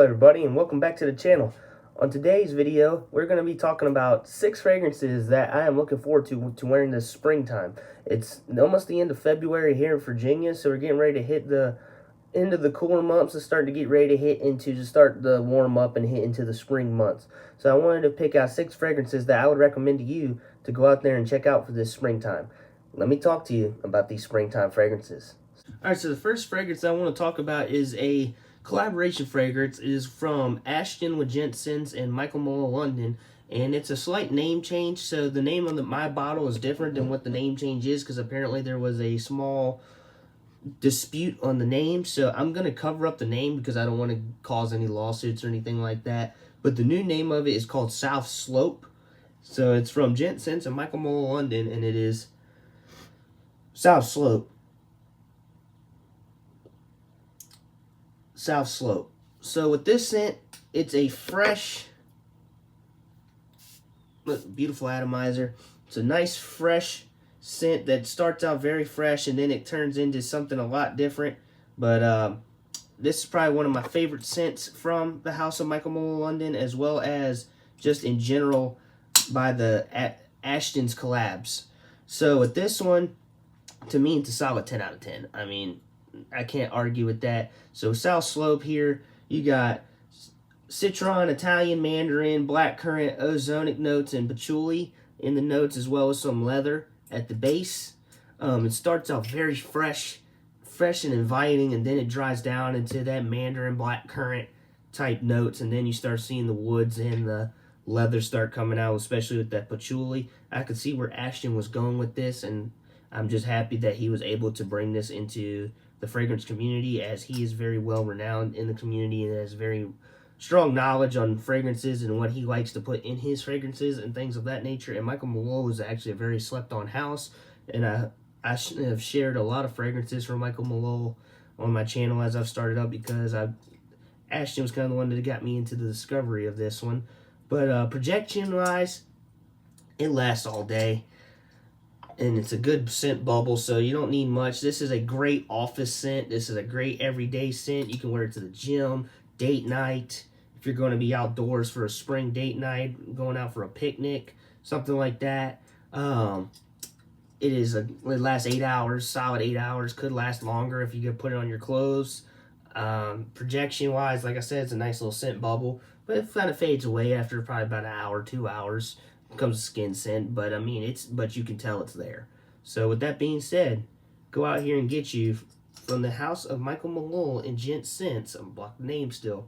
Hello everybody and welcome back to the channel. On today's video, we're going to be talking about 6 fragrances that I am looking forward to wearing this springtime. It's almost the end of February here in Virginia, so we're getting ready to hit the end of the cooler months and starting to get ready to hit into to start the warm up and hit into the spring months. So I wanted to pick out 6 fragrances that I would recommend to you to go out there and check out for this springtime. Let me talk to you about these springtime fragrances. Alright, so the first fragrance I want to talk about is a collaboration fragrance. It is from Ashton with Gent Scents and Michael Muller London, and it's a slight name change. So the name on my bottle is different than what the name change is, because apparently there was a small dispute on the name. So I'm going to cover up the name because I don't want to cause any lawsuits or anything like that. But the new name of it is called South Slope. So it's from Gent Scents and Michael Muller London, and it is South Slope. South Slope. So with this scent, it's a fresh, look, beautiful atomizer. It's a nice fresh scent that starts out very fresh and then it turns into something a lot different. But this is probably one of my favorite scents from the house of Michael Muller London, as well as just in general by the Ashton's collabs. So with this one, to me, it's a solid 10 out of 10. I mean, I can't argue with that. So South Slope here, you got citron, Italian mandarin, blackcurrant, ozonic notes, and patchouli in the notes, as well as some leather at the base. It starts out very fresh and inviting, and then it dries down into that mandarin, blackcurrant type notes, and then you start seeing the woods and the leather start coming out, especially with that patchouli. I could see where Ashton was going with this, and I'm just happy that he was able to bring this into the fragrance community, as he is very well renowned in the community and has very strong knowledge on fragrances and what he likes to put in his fragrances and things of that nature. And Michael Muller is actually a very slept on house, and I have shared a lot of fragrances from Michael Muller on my channel as I've started up, because Ashton was kind of the one that got me into the discovery of this one. But projection wise, it lasts all day. And it's a good scent bubble, so you don't need much. This is a great office scent. This is a great everyday scent. You can wear it to the gym, date night. If you're going to be outdoors for a spring date night, going out for a picnic, something like that. It lasts 8 hours, solid 8 hours. Could last longer if you could put it on your clothes. Projection-wise, like I said, it's a nice little scent bubble, but it kind of fades away after probably about an hour, 2 hours. Comes a skin scent, but I mean, but you can tell it's there. So with that being said, go out here and get you from the house of Michael Muller and Gent Scents. I'm blocking the name still.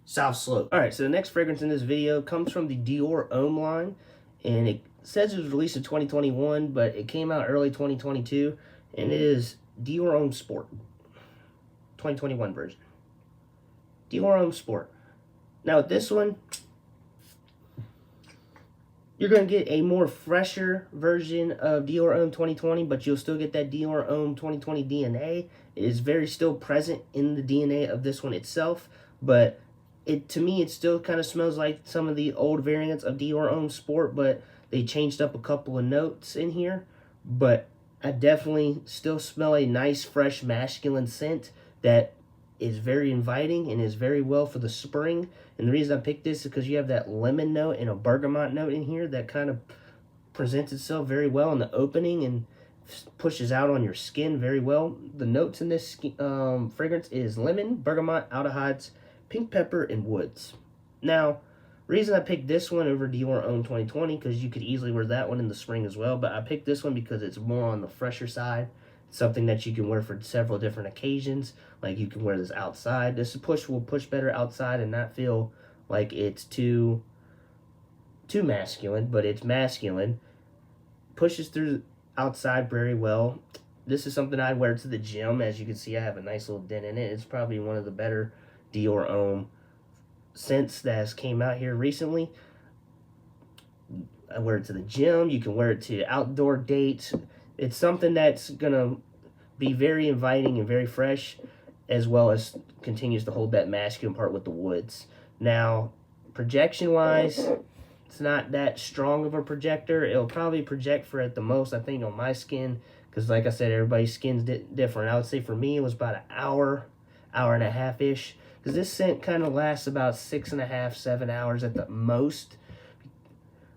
South Slope. All right, so the next fragrance in this video comes from the Dior Homme line, and it says it was released in 2021, but it came out early 2022, and it is Dior Homme Sport, 2021 version. Dior Homme Sport. Now with this one, you're going to get a more fresher version of Dior Homme 2020, but you'll still get that Dior Homme 2020 DNA. It is very still present in the DNA of this one itself, but to me, it still kind of smells like some of the old variants of Dior Homme Sport, but they changed up a couple of notes in here. But I definitely still smell a nice, fresh, masculine scent that is very inviting and is very well for the spring. And the reason I picked this is because you have that lemon note and a bergamot note in here that kind of presents itself very well in the opening and pushes out on your skin very well. The notes in this fragrance is lemon, bergamot, aldehydes, pink pepper, and woods. Now, reason I picked this one over Dior Homme 2020, because you could easily wear that one in the spring as well, but I picked this one because it's more on the fresher side. Something that you can wear for several different occasions. Like, you can wear this outside. This will push better outside and not feel like it's too masculine, but it's masculine. Pushes through outside very well. This is something I wear to the gym. As you can see, I have a nice little dent in it. It's probably one of the better Dior Homme scents that has came out here recently. I wear it to the gym. You can wear it to outdoor dates. It's something that's going to be very inviting and very fresh, as well as continues to hold that masculine part with the woods. Now, projection-wise, it's not that strong of a projector. It'll probably project for at the most, I think, on my skin, because like I said, everybody's skin's different. I would say for me, it was about an hour and a half-ish. because this scent kind of lasts about 6.5, 7 hours at the most.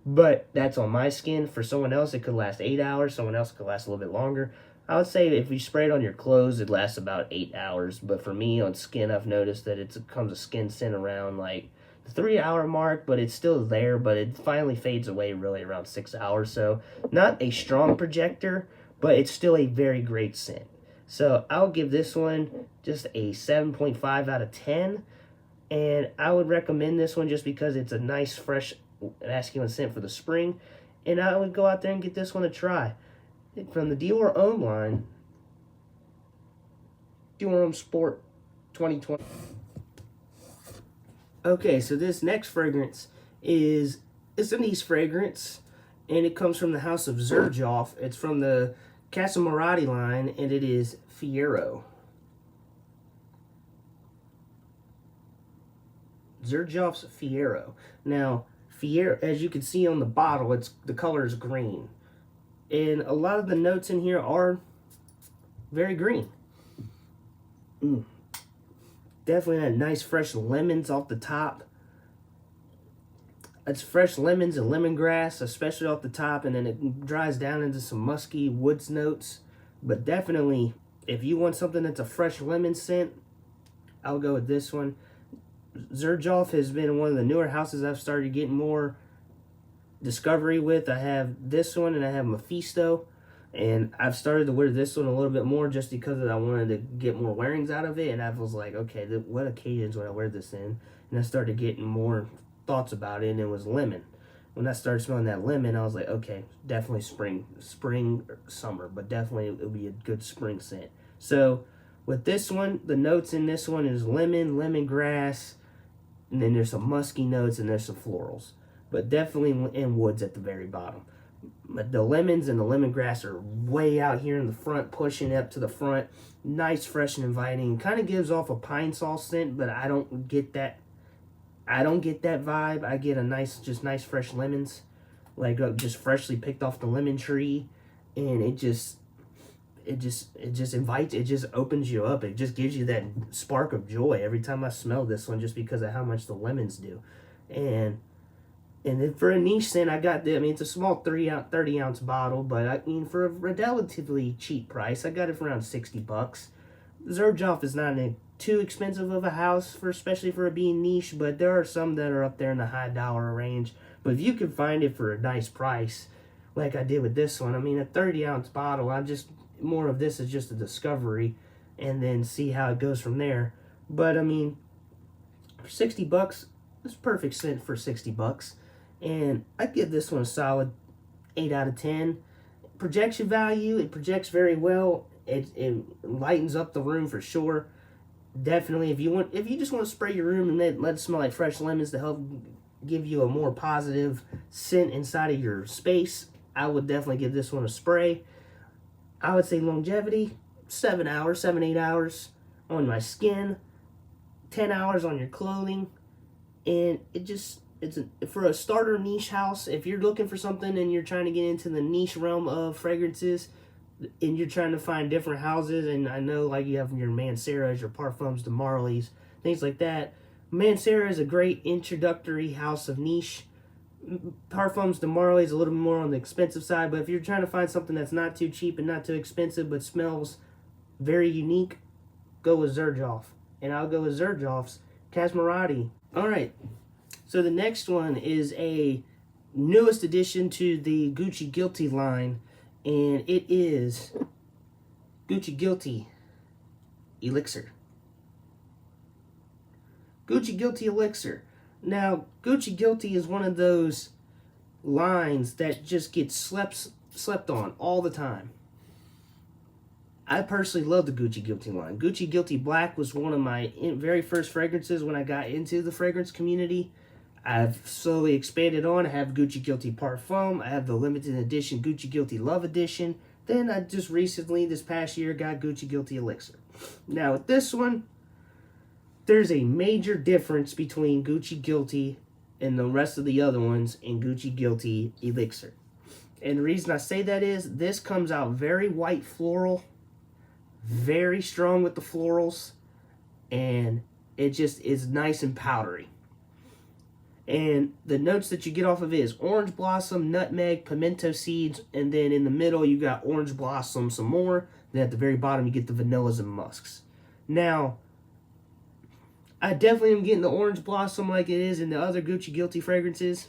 But that's on my skin. For someone else, it could last 8 hours. Someone else could last a little bit longer. I would say if you spray it on your clothes, it lasts about 8 hours. But for me, on skin, I've noticed that it comes a skin scent around like the 3 hour mark, but it's still there. But it finally fades away really around 6 hours. So not a strong projector, but it's still a very great scent. So I'll give this one just a 7.5 out of 10. And I would recommend this one just because it's a nice, fresh, masculine scent for the spring. And I would go out there and get this one a try. From the Dior Homme line, Dior Homme Sport 2020. Okay, so this next fragrance is a niche fragrance, and it comes from the house of Xerjoff. It's from the Casa Marati line, and it is Fiero. Xerjoff's Fiero. Now, Fiero, as you can see on the bottle, the color is green. And a lot of the notes in here are very green. Definitely had nice fresh lemons off the top. It's fresh lemons and lemongrass, especially off the top, and then it dries down into some musky woods notes. But definitely, if you want something that's a fresh lemon scent, I'll go with this one. Xerjoff has been one of the newer houses I've started getting more discovery with. I have this one and I have Mephisto, and I've started to wear this one a little bit more just because I wanted to get more wearings out of it. And I was like, okay, what occasions would I wear this in? And I started getting more thoughts about it, and it was lemon. When I started smelling that lemon, I was like, okay, definitely spring, summer, but definitely it'll be a good spring scent. So with this one, the notes in this one is lemon, lemongrass, and then there's some musky notes and there's some florals. But definitely in woods at the very bottom. But the lemons and the lemongrass are way out here in the front, pushing up to the front. Nice, fresh, and inviting. Kind of gives off a pine sol scent, but I don't get that. I don't get that vibe. I get a nice, fresh lemons, like just freshly picked off the lemon tree, and it just invites. It just opens you up. It just gives you that spark of joy every time I smell this one, just because of how much the lemons do, and. And then for a niche scent, I got the, it's a small 30 ounce bottle, but for a relatively cheap price, I got it for around 60 bucks. Xerjoff is not too expensive of a house, especially for it being niche, but there are some that are up there in the high dollar range. But if you can find it for a nice price, like I did with this one, a 30 ounce bottle, more of this is just a discovery, and then see how it goes from there. But for 60 bucks, it's perfect scent for 60 bucks. And I'd give this one a solid 8 out of 10. Projection value, it projects very well. It lightens up the room for sure. Definitely, if you just want to spray your room and let it smell like fresh lemons to help give you a more positive scent inside of your space, I would definitely give this one a spray. I would say longevity, 7 hours, 8 hours on my skin, 10 hours on your clothing, and for a starter niche house, if you're looking for something and you're trying to get into the niche realm of fragrances, and you're trying to find different houses, and I know like you have your Manceras, your Parfums de Marley's, things like that. Mancera is a great introductory house of niche. Parfums de Marley is a little more on the expensive side, but if you're trying to find something that's not too cheap and not too expensive but smells very unique, go with Xerjoff. And I'll go with Xerjoff's Casa Marati. Alright, so the next one is a newest addition to the Gucci Guilty line, and it is Gucci Guilty Elixir. Gucci Guilty Elixir. Now, Gucci Guilty is one of those lines that just gets slept on all the time. I personally love the Gucci Guilty line. Gucci Guilty Black was one of my very first fragrances when I got into the fragrance community. I've slowly expanded on. I have Gucci Guilty Parfum. I have the limited edition Gucci Guilty Love Edition. Then I just recently, this past year, got Gucci Guilty Elixir. Now with this one, there's a major difference between Gucci Guilty and the rest of the other ones in Gucci Guilty Elixir. And the reason I say that is, this comes out very white floral, very strong with the florals, and It just is nice and powdery. And the notes that you get off of it is orange blossom, nutmeg, pimento seeds, and then in the middle you got orange blossom some more. Then at the very bottom you get the vanillas and musks. Now, I definitely am getting the orange blossom like it is in the other Gucci Guilty fragrances,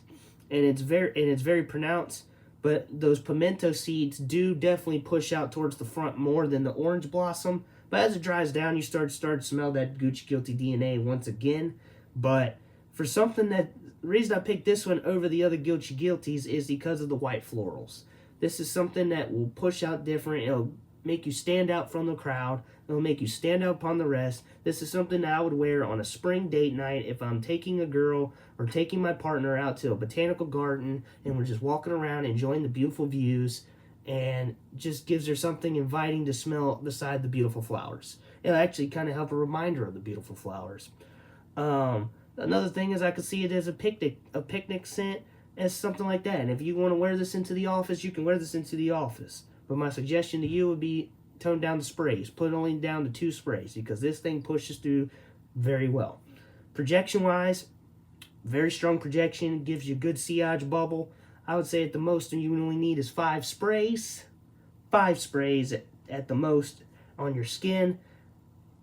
and it's very pronounced. But those pimento seeds do definitely push out towards the front more than the orange blossom. But as it dries down, you start to smell that Gucci Guilty DNA once again. But for something that, the reason I picked this one over the other Gucci Guilties is because of the white florals. This is something that will push out different. It'll make you stand out from the crowd. It'll make you stand out upon the rest. This is something that I would wear on a spring date night if I'm taking a girl or taking my partner out to a botanical garden and we're just walking around enjoying the beautiful views, and just gives her something inviting to smell beside the beautiful flowers. It'll actually kind of help a reminder of the beautiful flowers. Another thing is I could see it as a picnic scent, as something like that. And if you want to wear this into the office, you can wear this into the office. But my suggestion to you would be tone down the sprays. Put it only down to 2 sprays because this thing pushes through very well. Projection-wise, very strong projection. Gives you good sillage bubble. I would say at the most you only need is 5 sprays. 5 sprays at the most on your skin.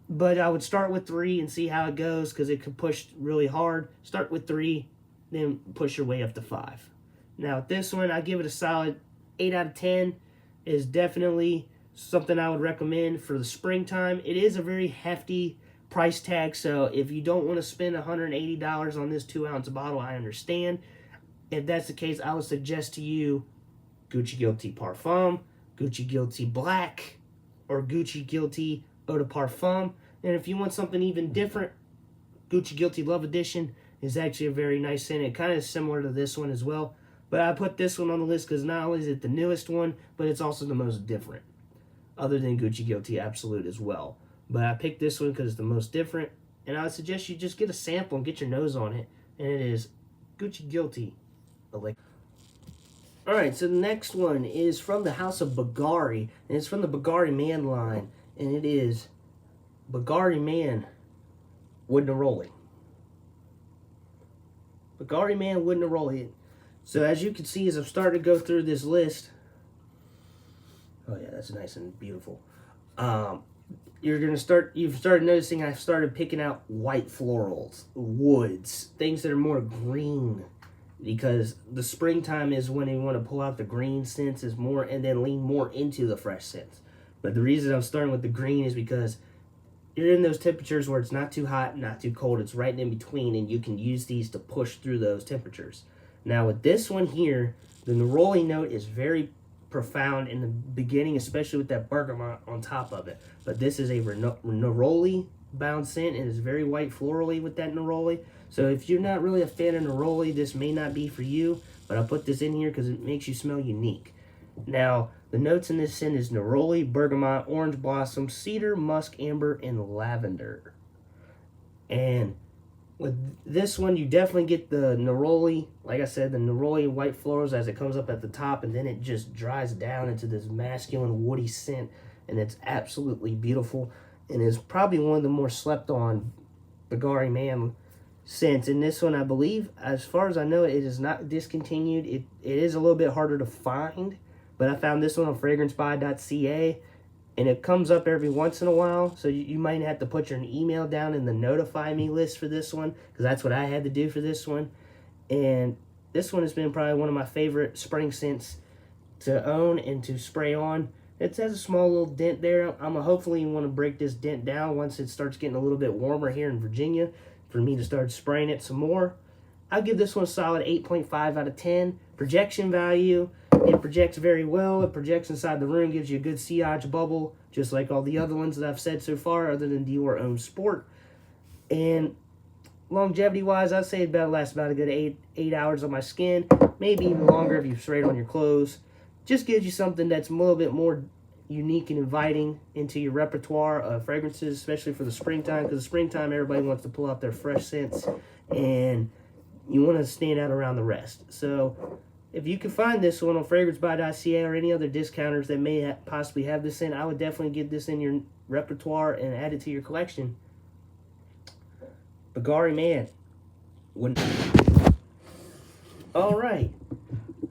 But I would start with 3 and see how it goes because it could push really hard. Start with 3, then push your way up to 5. Now with this one, I give it a solid 8 out of 10. It is definitely something I would recommend for the springtime. It is a very hefty price tag, so if you don't want to spend $180 on this 2-ounce bottle, I understand. If that's the case, I would suggest to you Gucci Guilty Parfum, Gucci Guilty Black, or Gucci Guilty Eau de Parfum. And if you want something even different, Gucci Guilty Love Edition is actually a very nice scent. It kind of is similar to this one as well. But I put this one on the list because not only is it the newest one, but it's also the most different. Other than Gucci Guilty Absolute as well. But I picked this one because it's the most different. And I would suggest you just get a sample and get your nose on it. And it is Gucci Guilty. Alright, so the next one is from the house of Bulgari. And it's from the Bulgari Man line. And it is Bulgari Man Wood Neroli. Bulgari Man Wood Neroli. So as you can see, as I've started to go through this list, oh yeah, that's nice and beautiful. You've started noticing I've started picking out white florals, woods, things that are more green, because the springtime is when you want to pull out the green scents is more, and then lean more into the fresh scents. But the reason I'm starting with the green is because you're in those temperatures where it's not too hot, not too cold. It's right in between, and you can use these to push through those temperatures. Now with this one here, the neroli note is very profound in the beginning, especially with that bergamot on top of it. But this is a neroli bound scent, and it's very white florally with that neroli. So if you're not really a fan of neroli, this may not be for you, but I put this in here because it makes you smell unique. Now, the notes in this scent is neroli, bergamot, orange blossom, cedar, musk, amber, and lavender. And with this one, you definitely get the neroli, like I said, the neroli white florals as it comes up at the top, and then it just dries down into this masculine woody scent, and it's absolutely beautiful, and is probably one of the more slept on Bulgari Man scents. And this one, I believe, as far as I know, it is not discontinued. It is a little bit harder to find, but I found this one on Fragrancebuy.ca, and it comes up every once in a while, so you might have to put your email down in the notify me list for this one, because that's what I had to do for this one. And this one has been probably one of my favorite spring scents to own and to spray on. It has a small little dent there. I'm hopefully want to break this dent down once it starts getting a little bit warmer here in Virginia for me to start spraying it some more. I'll give this one a solid 8.5 out of 10. Projection value, it projects very well. It projects inside the room, gives you a good sillage bubble, just like all the other ones that I've said so far, other than Dior Homme Sport. And longevity-wise, I'd say it lasts about a good 8 hours on my skin, maybe even longer if you spray it on your clothes. Just gives you something that's a little bit more unique and inviting into your repertoire of fragrances, especially for the springtime, because the springtime, everybody wants to pull out their fresh scents, and you want to stand out around the rest. So if you can find this one on Fragrancebuy.ca or any other discounters that may possibly have this in, I would definitely get this in your repertoire and add it to your collection. Bulgari man. Wouldn't. Alright.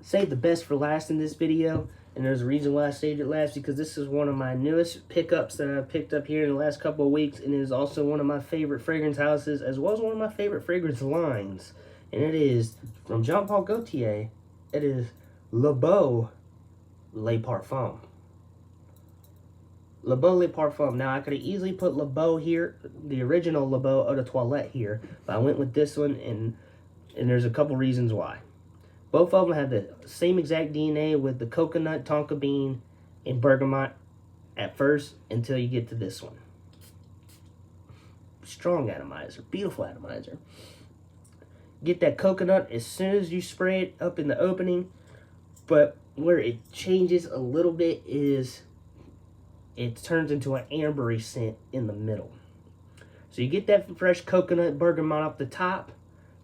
Saved the best for last in this video. And there's a reason why I saved it last, because this is one of my newest pickups that I've picked up here in the last couple of weeks. And it is also one of my favorite fragrance houses, as well as one of my favorite fragrance lines. And it is from Jean Paul Gaultier. It is Le Beau Le Parfum. Le Beau Le Parfum. Now, I could have easily put Le Beau here, the original Le Beau Eau de Toilette here, but I went with this one, and there's a couple reasons why. Both of them have the same exact DNA with the coconut, tonka bean, and bergamot at first until you get to this one. Strong atomizer, beautiful atomizer. Get that coconut as soon as you spray it up in the opening, but where it changes a little bit is it turns into an ambery scent in the middle. So you get that fresh coconut bergamot off the top,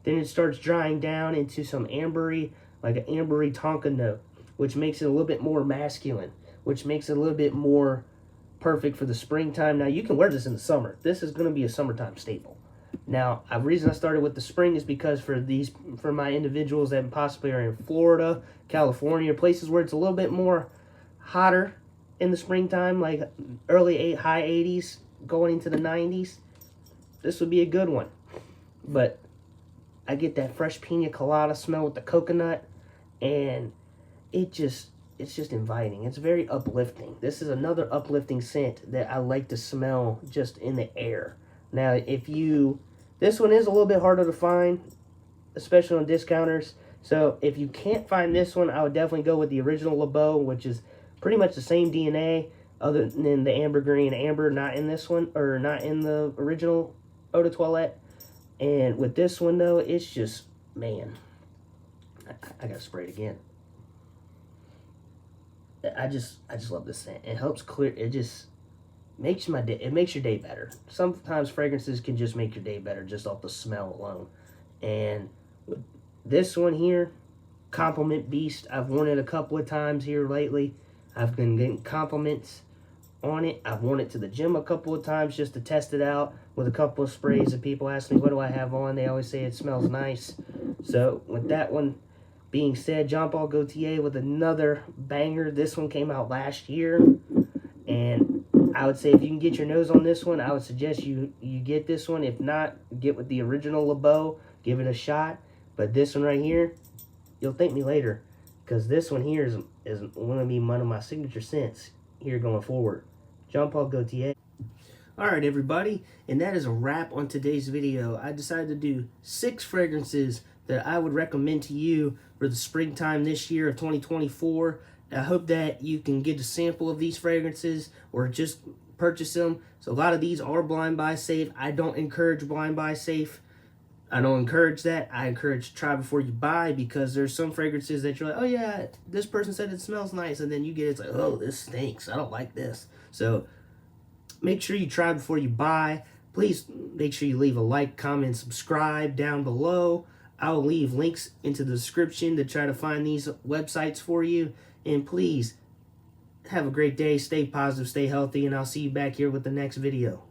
then it starts drying down into some ambery, like an ambery tonka note, which makes it a little bit more masculine, which makes it a little bit more perfect for the springtime. Now, you can wear this in the summer. This is going to be a summertime staple. Now, the reason I started with the spring is because for my individuals that possibly are in Florida, California, places where it's a little bit more hotter in the springtime, like high 80s, going into the 90s, this would be a good one. But I get that fresh pina colada smell with the coconut, and it's just inviting. It's very uplifting. This is another uplifting scent that I like to smell just in the air. Now, this one is a little bit harder to find, especially on discounters. So if you can't find this one, I would definitely go with the original Le Beau, which is pretty much the same DNA, other than the ambergris and amber not in this one, or not in the original Eau de Toilette. And with this one, though, it's just, man, I gotta spray it again. I just love this scent. It helps clear. It just makes my day. It makes your day better. Sometimes fragrances can just make your day better just off the smell alone. And with this one here, Compliment Beast. I've worn it a couple of times here lately. I've been getting compliments on it. I've worn it to the gym a couple of times just to test it out with a couple of sprays. And people ask me, what do I have on? They always say it smells nice. So with that one being said, Jean Paul Gaultier with another banger. This one came out last year, and I would say if you can get your nose on this one, I would suggest you get this one. If not, get with the original Le Beau, give it a shot. But this one right here, you'll thank me later, because this one here is going to be one of my signature scents here going forward. Jean Paul Gaultier. Alright, everybody, and that is a wrap on today's video. I decided to do 6 fragrances that I would recommend to you for the springtime this year of 2024. I hope that you can get a sample of these fragrances or just purchase them. So a lot of these are blind buy safe. I don't encourage blind buy safe. I don't encourage that. I encourage try before you buy, because there's some fragrances that you're like, oh yeah, this person said it smells nice, and then you get it, it's like, oh, this stinks. I don't like this. So make sure you try before you buy. Please make sure you leave a like, comment, subscribe down below. I'll leave links into the description to try to find these websites for you. And please have a great day. Stay positive, stay healthy, and I'll see you back here with the next video.